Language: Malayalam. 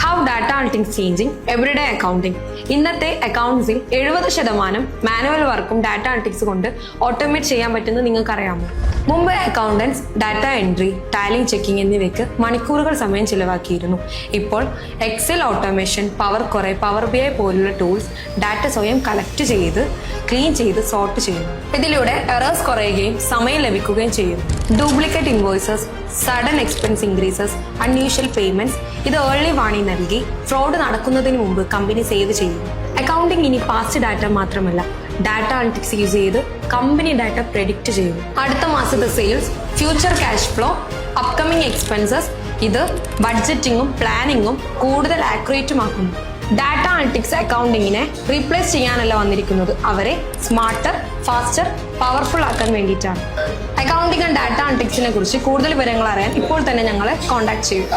How data analytics changing everyday accounting. ഇന്നത്തെ അക്കൗണ്ട്സിൽ 70% മാനുവൽ വർക്കും ഡാറ്റ അനലിറ്റിക്സ് കൊണ്ട് ഓട്ടോമേറ്റ് ചെയ്യാൻ പറ്റുന്നത് നിങ്ങൾക്കറിയാമോ? മുമ്പ് accountants data entry, tallying, checking എന്നിവയ്ക്ക് മണിക്കൂറുകൾ സമയം ചിലവാക്കിയിരുന്നു. ഇപ്പോൾ excel automation, power query, power B I പോലുള്ള ടൂൾസ് ഡാറ്റ സ്വയം കളക്ട് ചെയ്ത് ക്ലീൻ ചെയ്ത് സോർട്ട് ചെയ്യുന്നു. ഇതിലൂടെ എറേഴ്സ് കുറയുകയും സമയം ലഭിക്കുകയും ചെയ്യും. Duplicate invoices, sudden expense increases, unusual payments ഇത് ഏർലി വാണിംഗ് നൽകി ഫ്രോഡ് നടക്കുന്നതിന് മുമ്പ് കമ്പനി സേവ് ചെയ്യും. അക്കൗണ്ടിംഗ് ഇനി പാസ്റ്റ് ഡാറ്റ മാത്രമല്ല, ഡാറ്റ അനലിറ്റിക്സ് യൂസ് ചെയ്ത് കമ്പനി ഡാറ്റ പ്രെഡിക്റ്റ് ചെയ്യും. അടുത്ത മാസത്തെ sales, future cash flow, upcoming expenses ഇത് ബഡ്ജറ്റിങ്ങും പ്ലാനിങ്ങും കൂടുതൽ ആക്യുറേറ്റുമാക്കുന്നു. ഡാറ്റ അനലിറ്റിക്സ് അക്കൗണ്ടിങ്ങിനെ റീപ്ലേസ് ചെയ്യാനല്ല വന്നിരിക്കുന്നത്, അവരെ സ്മാർട്ടർ, ഫാസ്റ്റർ, പവർഫുൾ ആക്കാൻ വേണ്ടിയിട്ടാണ്. അക്കൗണ്ടിംഗ് ആൻഡ് ഡാറ്റ അനലിറ്റിക്സിനെ കുറിച്ച് കൂടുതൽ വിവരങ്ങൾ അറിയാൻ ഇപ്പോൾ തന്നെ ഞങ്ങളെ കോൺടാക്ട് ചെയ്യുക.